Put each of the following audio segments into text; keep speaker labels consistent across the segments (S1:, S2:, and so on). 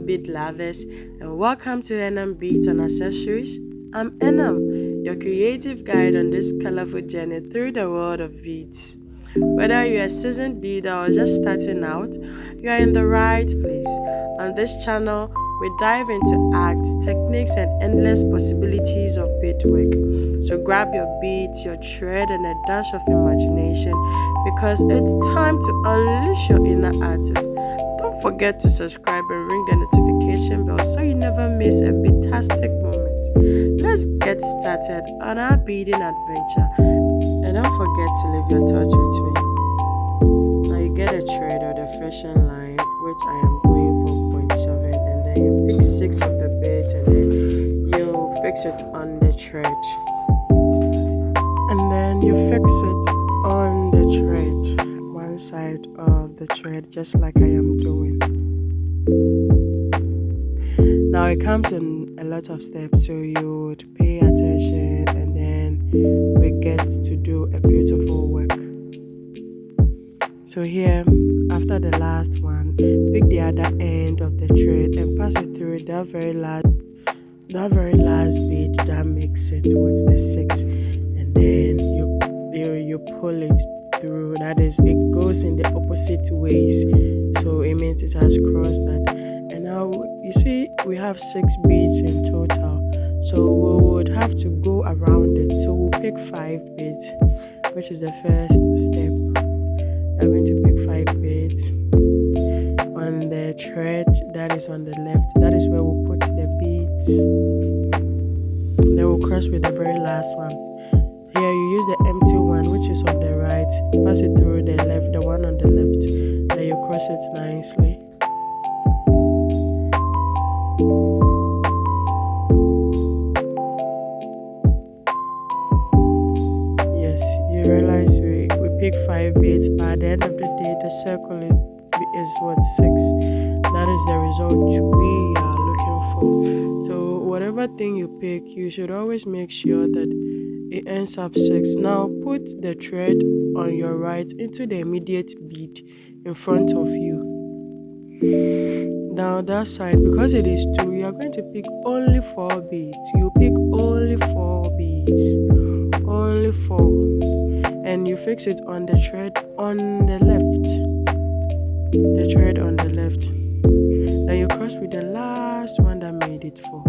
S1: bead lovers, and welcome to Enam Beats and Accessories. I'm Enam, your creative guide on this colorful journey through the world of beads. Whether you're a seasoned beader or just starting out, you are in the right place. On this channel, we dive into acts, techniques, and endless possibilities of beadwork. So grab your beads, your thread, and a dash of imagination because it's time to unleash your inner artist. Don't forget to subscribe and ring the notification bell so you never miss a beatastic moment. Let's get started on our beading adventure. And don't forget to leave your thoughts with me. Now you get a thread or the fashion line, which I am going for 0.7, and then you pick 6 of the beads and then you fix it on the thread. And then you fix it on the thread, one side of the thread, just like I am doing. Now it comes in a lot of steps, so you would pay attention and then we get to do a beautiful work. So here, after the last one, pick the other end of the thread and pass it through that very last bead that makes it with the 6, and then you pull it through. That is, it goes in the opposite ways, so it means it has crossed that. And now you see we have 6 beads in total, so we would have to go around it. So we'll pick 5 beads, which is the first step. We're going to pick 5 beads on the thread that is on the left. That is where we'll put the beads. Then we'll cross with the very last one. Here you use the empty one, which is on the right. Pass it through the left, the one on the left. Then you cross it nicely. Yes, you realize we pick 5 beads, but at the end of the day, the circle is what 6. That is the result we are looking for. So whatever thing you pick, you should always make sure that it ends up 6. Now put the thread on your right into the immediate bead in front of you. Now that side, because it is 2, you are going to pick only 4 beads. You pick only 4 beads, only 4, and you fix it on the thread on the left. The thread on the left. Then you cross with the last one that made it 4.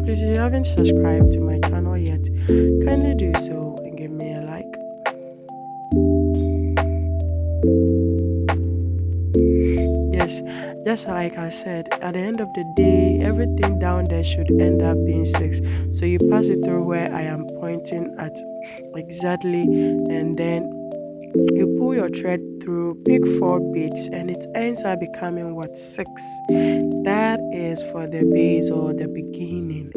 S1: Please, if you haven't subscribed to my channel yet, kindly do so and give me a like. Yes, just like I said, at the end of the day, everything down there should end up being 6. So you pass it through where I am pointing at exactly, and then you pull your thread through, pick 4 beads, and it ends up becoming what, 6. That is for the base or the beginning.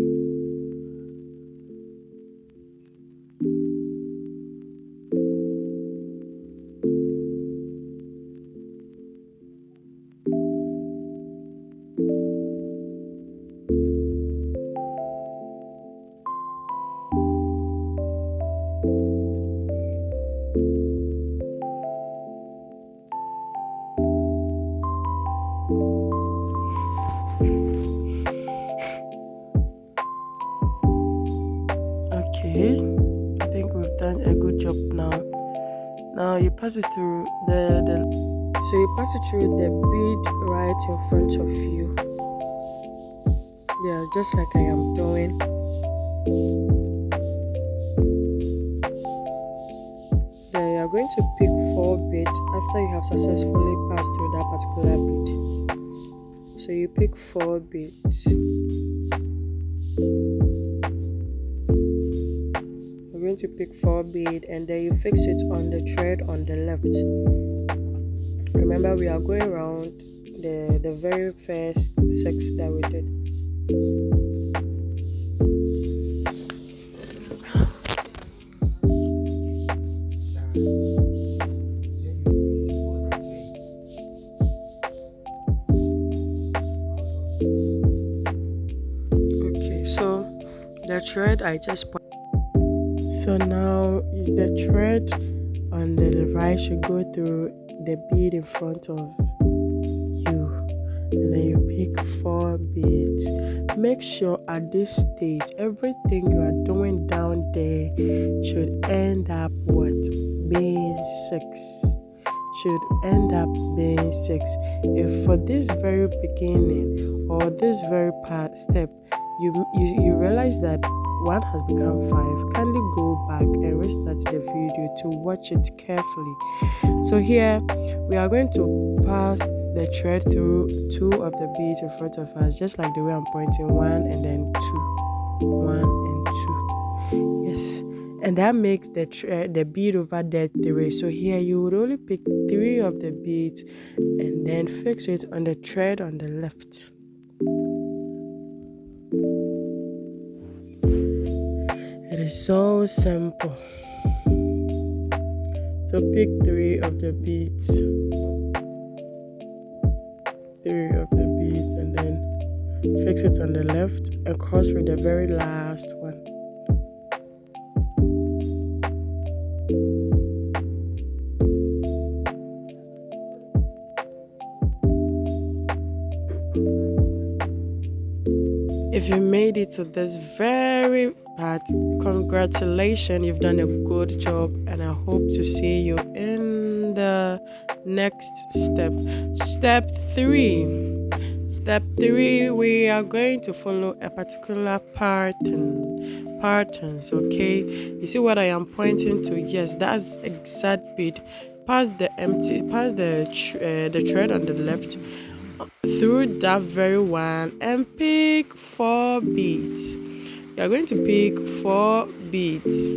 S1: Okay, I think we've done a good job now. Now you pass it through so you pass it through the bead right in front of you. Yeah, just like I am doing. Then you are going to pick 4 beads after you have successfully passed through that particular bead. So you pick 4 beads. Going to pick 4 beads and then you fix it on the thread on the left. Remember, we are going around the very first 6 that we did. Okay, so the thread I just So now the thread on the right should go through the bead in front of you, and then you pick 4 beads. Make sure at this stage everything you are doing down there should end up being 6. Should end up being 6. If for this very beginning or this very part step you realize that one has become 5, kindly go back and restart the video to watch it carefully. So here we are going to pass the thread through 2 of the beads in front of us, just like the way I'm pointing, 1 and then 2, 1 and 2. Yes, and that makes the bead over there 3. So here you would only pick 3 of the beads and then fix it on the thread on the left. It is so simple. So pick 3 of the beads. 3 of the beads and then fix it on the left and cross with the very last one. If you made it to this very part, congratulations, you've done a good job, and I hope to see you in the next step. Step 3. Step 3, we are going to follow a particular patterns, okay? You see what I am pointing to? Yes, that's exact bead. Pass the thread on the left through that very one and pick 4 beads. You are going to pick 4 beads.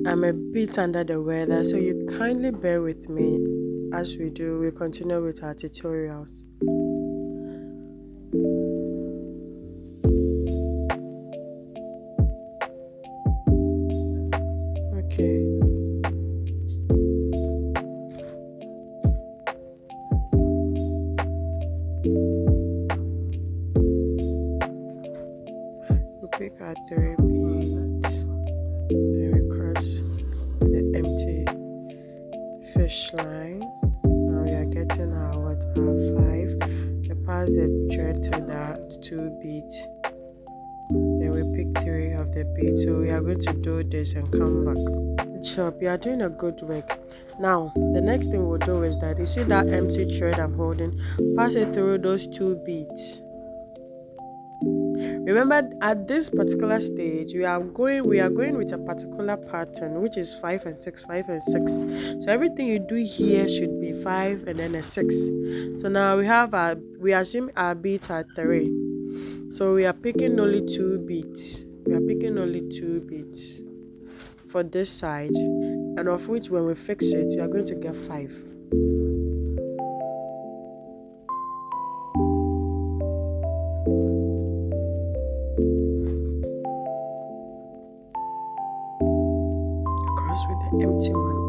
S1: I'm a bit under the weather, so you kindly bear with me as we continue with our tutorials. Okay. We pick our 3 beads, then we cross with the empty fish line. Now we are getting our 5. We pass the thread through that 2 beads. Then we pick 3 of the beads. So we are going to do this and come back. job. You are doing a good work. Now, the next thing we'll do is that you see that empty thread I'm holding, pass it through those 2 beads. Remember, at this particular stage, we are going with a particular pattern, which is 5 and 6, 5 and 6. So everything you do here should be 5 and then a 6. So now we assume our beads are 3. So we are picking only 2 beads. We are picking only 2 beads for this side, and of which when we fix it, we are going to get 5. Across with the empty one.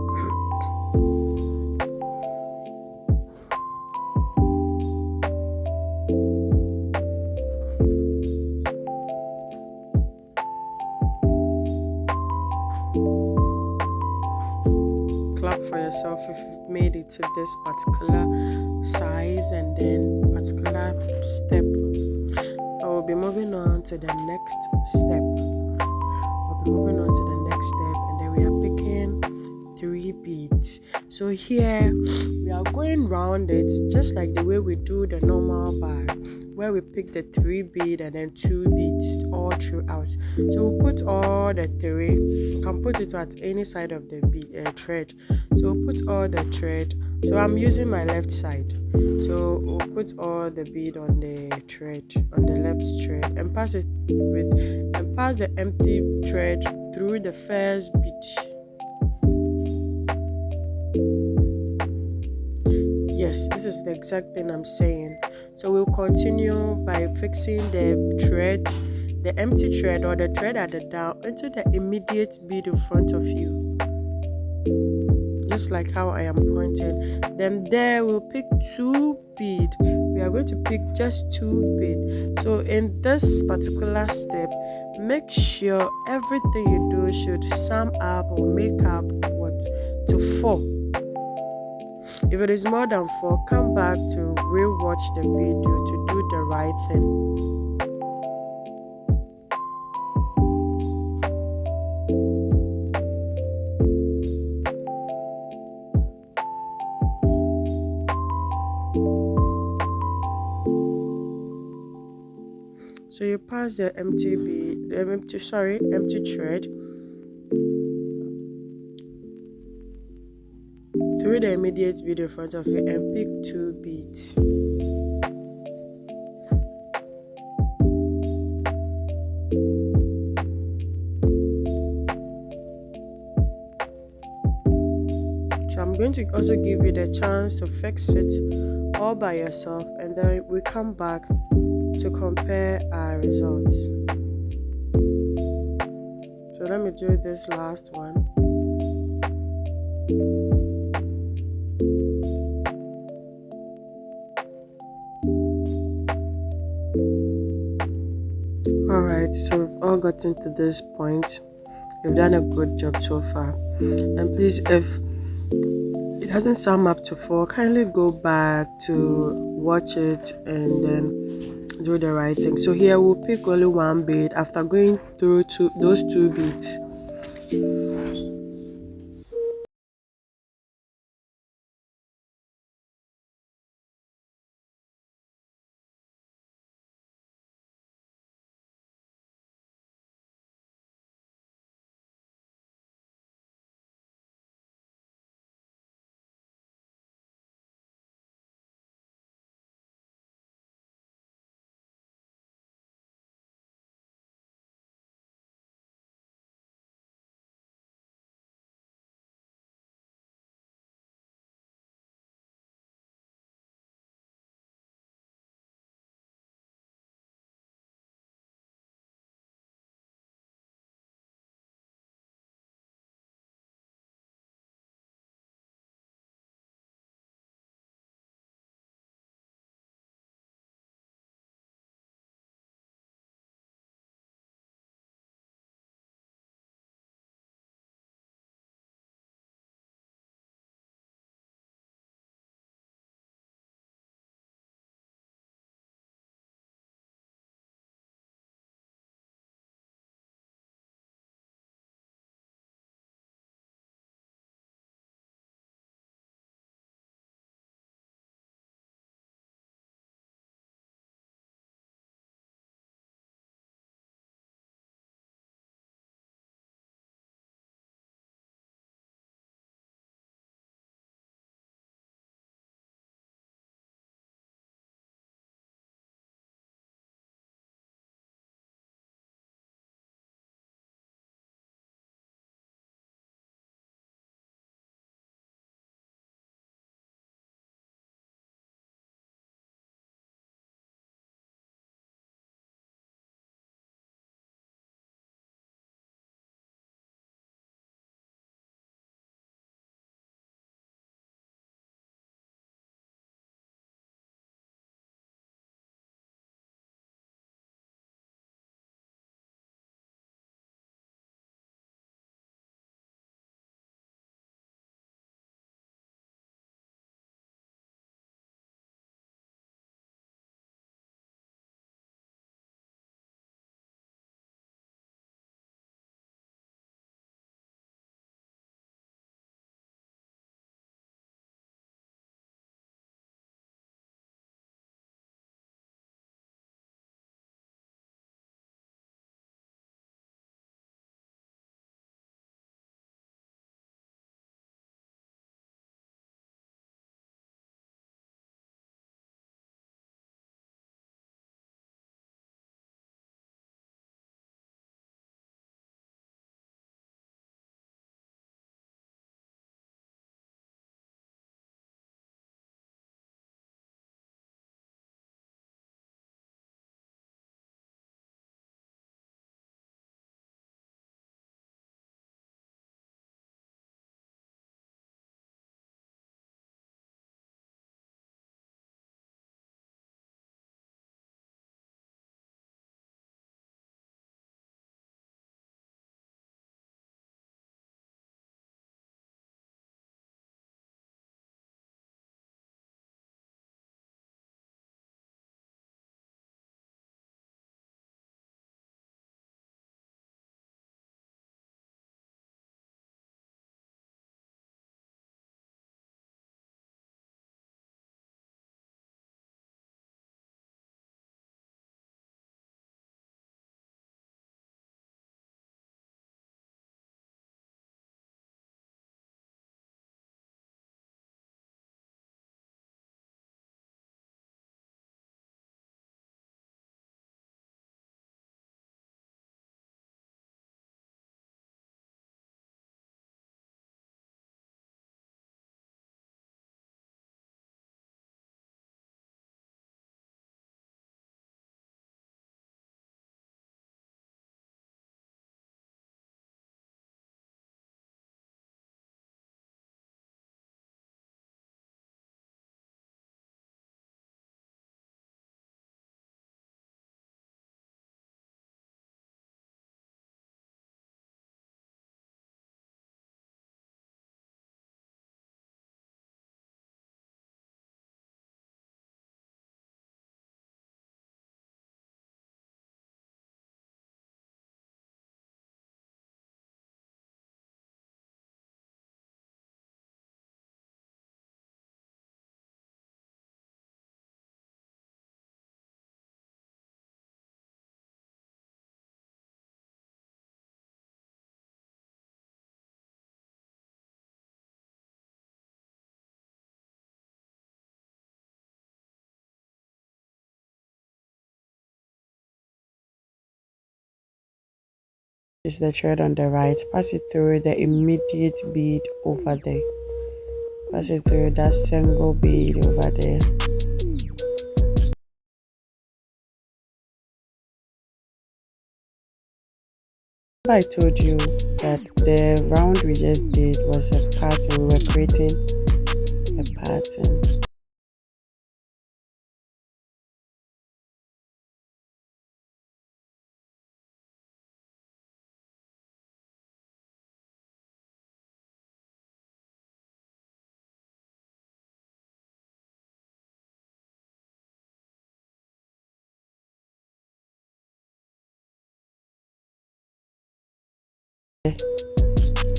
S1: Clap for yourself if you've made it to this particular size and then particular step. I will be moving on to the next step. And then we are picking 3 beads. So here we are going round it just like the way we do the normal bar, where we pick the 3 bead and then 2 beads all throughout. So we'll put all the 3. You can put it at any side of the thread. So we'll put all the thread. So I'm using my left side. So we'll put all the bead on the thread, on the left thread, and pass the empty thread through the first bead. Yes, this is the exact thing I'm saying. So we'll continue by fixing the thread, the empty thread or the thread at the down into the immediate bead in front of you. Just like how I am pointing. Then there we'll pick 2 bead. We are going to pick just 2 bead. So in this particular step, make sure everything you do should sum up or make up to 4. If it is more than 4, come back to rewatch the video to do the right thing. So you pass the empty thread through the immediate bead in front of you and pick 2 beads. So I'm going to also give you the chance to fix it all by yourself, and then we come back to compare our results. So let me do this last one. Alright, so we've all gotten to this point. You've done a good job so far. And please, if it doesn't sum up to 4, kindly go back to watch it and then do the right thing. So here we'll pick only 1 bead after going through those 2 beads. is the thread on the right, pass it through the immediate bead over there. Pass it through that single bead over there. I told you that the round we just did was a pattern. We were creating a pattern.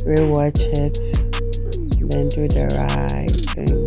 S1: Rewatch it, then do the right thing.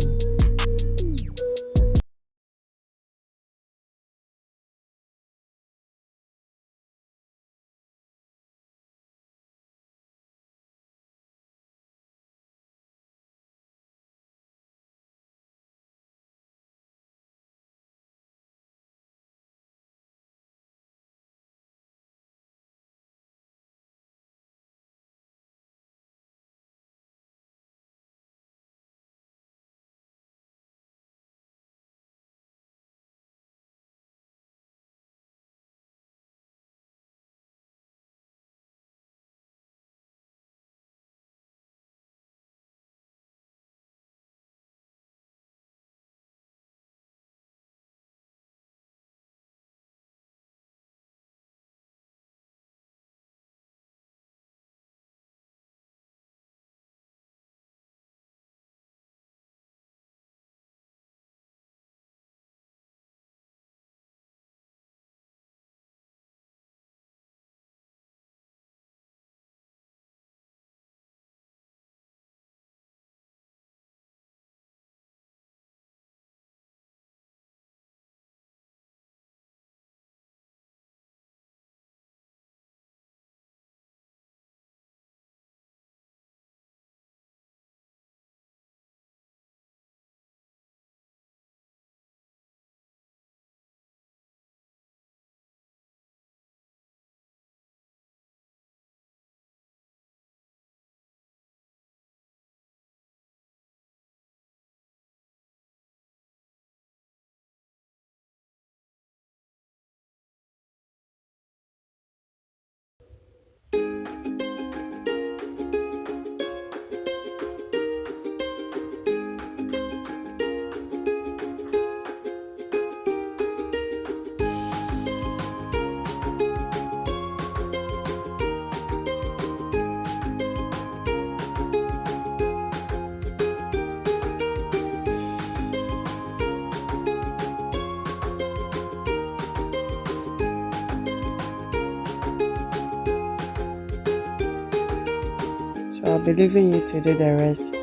S1: So I'll be leaving you to do the rest.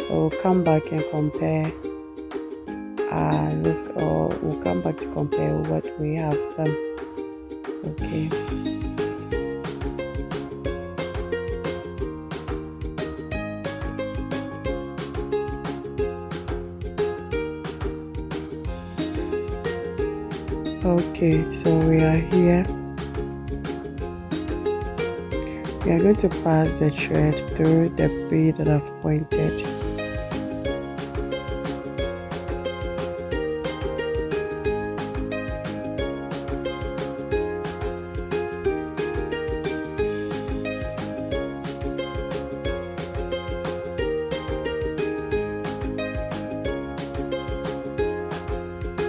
S1: So we'll come back and compare we'll come back to compare what we have done. Okay. Okay, so we are here. We are going to pass the thread through the bead that I've pointed.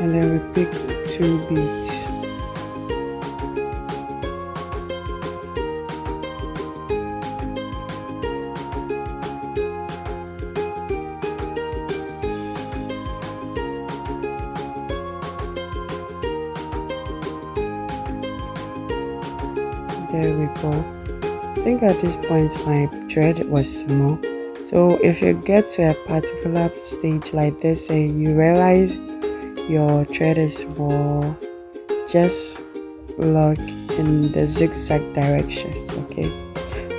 S1: And then we pick 2 beads. There we go. I think at this point my thread was small. So if you get to a particular stage like this and you realize your thread is small, just look in the zigzag directions. Okay,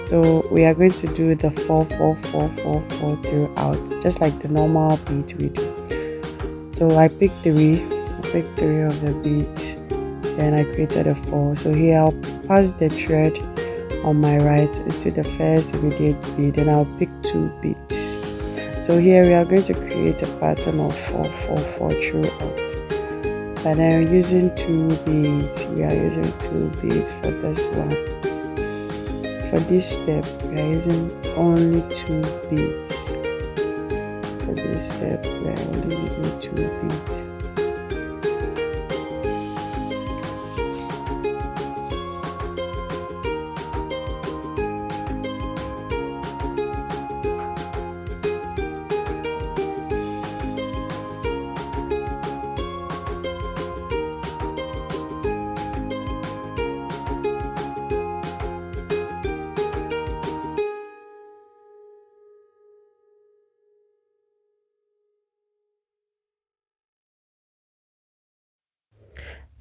S1: so we are going to do the 4 4 4 4 4 throughout, just like the normal bead we do. So I picked 3 of the beads, then I created a 4. So here I'll pass the thread on my right into the first immediate bead, and I'll pick 2 beads. So here we are going to create a pattern of 4 4 4 throughout, but then using 2 beads. We are using 2 beads for this one. For this step we are using only 2 beads. For this step we are only using 2 beads.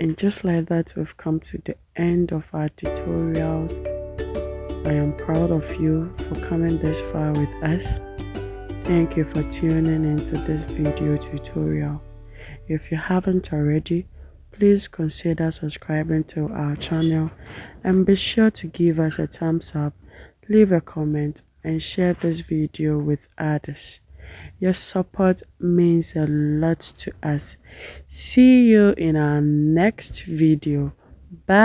S1: And just like that, we've come to the end of our tutorials. I am proud of you for coming this far with us. Thank you for tuning into this video tutorial. If you haven't already, please consider subscribing to our channel and be sure to give us a thumbs up, leave a comment and share this video with others. Your support means a lot to us. See you in our next video. Bye.